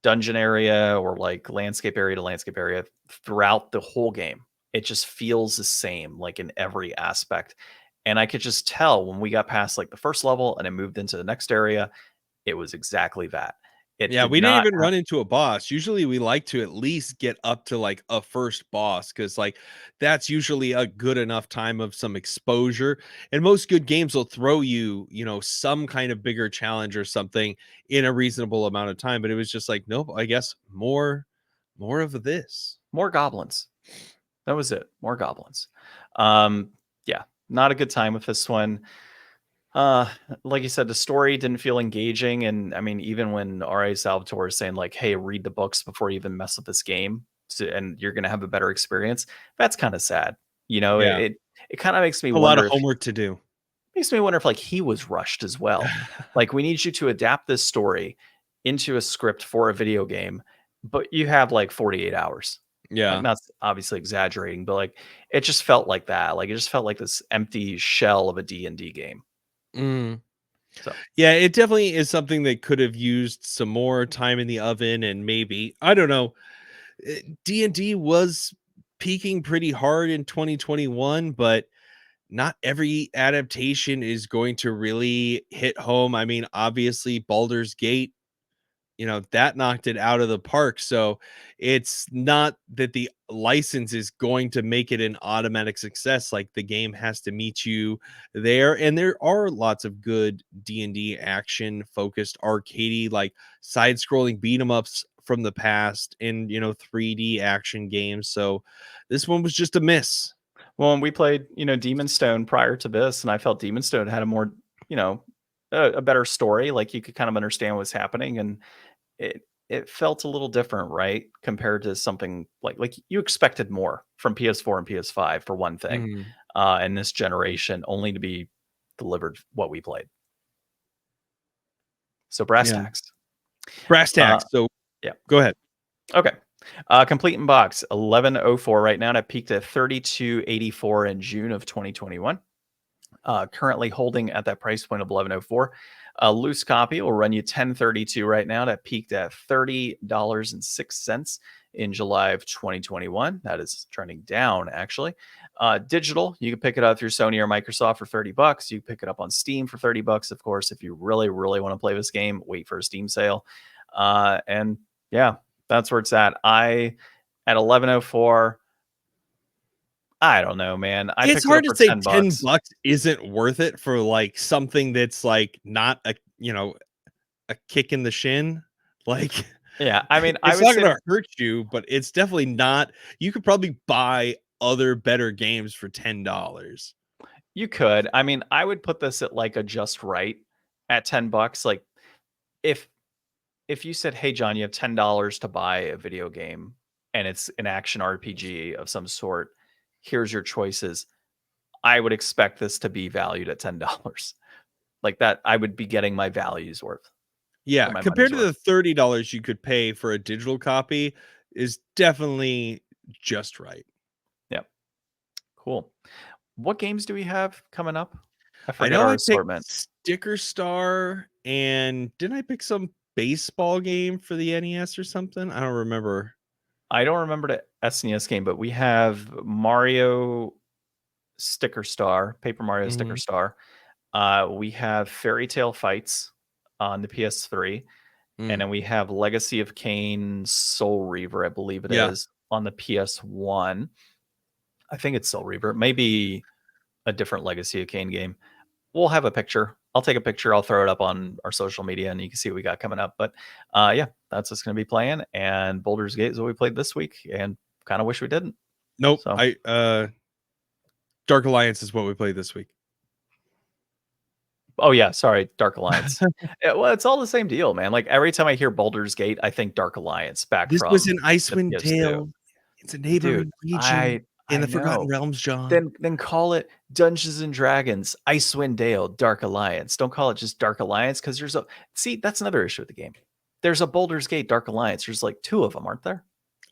dungeon area or like landscape area to landscape area throughout the whole game. It just feels the same, like in every aspect. And I could just tell when we got past like the first level and it moved into the next area, it was exactly that. It Yeah, did we didn't not even run into a boss. Usually we like to at least get up to like a first boss because like that's usually a good enough time of some exposure. And most good games will throw you, some kind of bigger challenge or something in a reasonable amount of time. But it was just like, nope, I guess more of this. more goblins. That was it. More goblins. Yeah, not a good time with this one. Like you said, the story didn't feel engaging, and I mean, even when R.A. Salvatore is saying like, "Hey, read the books before you even mess with this game, and you're gonna have a better experience," that's kind of sad. Yeah, It kind of makes me a lot of wonder if homework to do. like he was rushed as well. Like, we need you to adapt this story into a script for a video game, but you have like 48 hours. Like, Yeah. not obviously exaggerating, but like it just felt like that. Like, it just felt like this empty shell of a D&D game. Mm. So Yeah, it definitely is something that could have used some more time in the oven, and maybe, I don't know, D&D was peaking pretty hard in 2021, but not every adaptation is going to really hit home. I mean, obviously Baldur's Gate, that knocked it out of the park. So it's not that the license is going to make it an automatic success. Like, the game has to meet you there. And there are lots of good D&D action focused arcadey, like side scrolling beat 'em ups from the past, and 3D action games. So this one was just a miss. well, and we played, Demon Stone prior to this, and I felt Demon Stone had a more, you know, a better story. Like, you could kind of understand what's happening, and it felt a little different, right? Compared to something like you expected more from PS4 and PS5 for one thing, Mhm. in this generation, only to be delivered what we played. So brass Yeah. tacks. Brass Uh, tacks. So yeah. go ahead. Okay. Complete in box 1104 right now. And it peaked at 3284 in June of 2021. Currently holding at that price point of 1104. A loose copy will run you 1032 right now. That peaked at $30.06 in July of 2021. That is trending down, actually. Digital, you can pick it up through Sony or Microsoft for $30. You can pick it up on Steam for $30, of course. If you really, really want to play this game, wait for a Steam sale. And yeah, that's where it's at. At 1104. I don't know, man. I It's picked it hard up to for say 10 10 bucks. bucks isn't worth it for like something that's like not a kick in the shin. Like, Yeah, I mean, I it's would not say gonna hurt you, but it's definitely not. You could probably buy other better games for $10. you could. I mean, I would put this at like a just right at 10 bucks. Like, if you said, "Hey John, you have $10 to buy a video game and it's an action RPG of some sort. Here's your choices." I would expect this to be valued at $10. Like that, I would be getting my values worth or Yeah, my compared money's to worth. the $30 you could pay for a digital copy is definitely just right. Yep. Cool. What games do we have coming up? I I forget know our I picked assortment. Sticker Star, and didn't I pick some baseball game for the NES or something? I don't remember. I don't remember the SNES game, but we have Mario Sticker Star, Paper Mario Sticker Mhm. Star. We have Fairy Tale Fights on the PS3, and Mm. then we have Legacy of Kain Soul Reaver, I believe it Yeah. is, on the PS1. I think it's Soul Reaver. Maybe a different Legacy of Kain game. We'll have a picture. I'll take a picture. I'll throw it up on our social media, and you can see what we got coming up. But yeah, that's what's going to be playing. And Baldur's Gate is what we played this week, and kind of wish we didn't. Nope. So, Dark Alliance is what we played this week. oh yeah, sorry, Dark Alliance. Well, it's all the same deal, man. Like, every time I hear Baldur's Gate, I think Dark Alliance back This was from in the Icewind PS2. Dale. It's a Dude, neighboring region in I the Forgotten know. Realms, John. Then call it Dungeons and Dragons, Icewind Dale, Dark Alliance. Don't call it just Dark Alliance, because there's a see, that's another issue with the game. There's a Baldur's Gate Dark Alliance. There's like two of them, aren't there?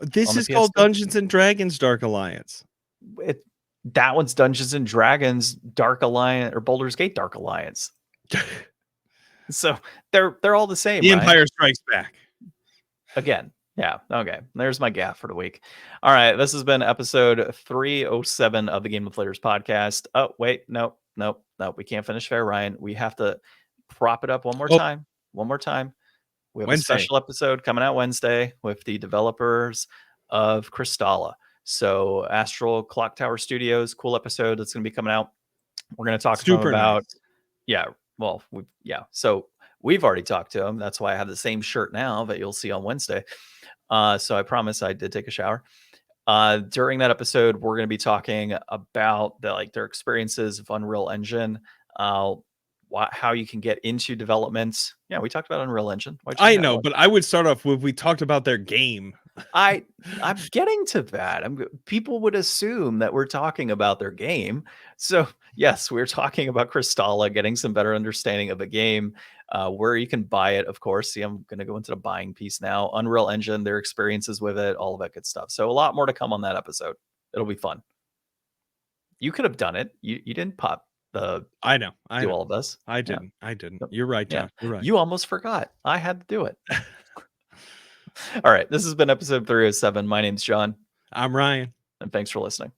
This On the is called PS2? Dungeons and Dragons Dark Alliance. That one's Dungeons and Dragons Dark Alliance or Baldur's Gate Dark Alliance. So they're all the same. The right? Empire Strikes Back. Again. Yeah. Okay. There's my gaff for the week. All right. This has been episode 307 of the Game Deflators podcast. Oh, wait. No. We can't finish Fair Ryan. We have to prop it up one more time. One more time. We have Wednesday. a special episode coming out Wednesday with the developers of Crystalla. So Astral Clock Tower Studios, cool episode that's going to be coming out. We're going to talk to them about, nice. Yeah. Well, So we've already talked to them. That's why I have the same shirt now that you'll see on Wednesday. So I promise I did take a shower. During that episode, we're going to be talking about their experiences of Unreal Engine, how you can get into development. Yeah, we talked about Unreal Engine. I know, but I would start off with, we talked about their game. I'm getting to that. People would assume that we're talking about their game. So yes, we're talking about Crystalla, getting some better understanding of the game, where you can buy it, of course. See, I'm going to go into the buying piece now. Unreal Engine, their experiences with it, all of that good stuff. So a lot more to come on that episode. It'll be fun. You could have done it. You didn't pop the. I know. All of this. I didn't. You're right, John. You're right. You almost forgot. I had to do it. All right. This has been episode 307. My name's John. I'm Ryan. And thanks for listening.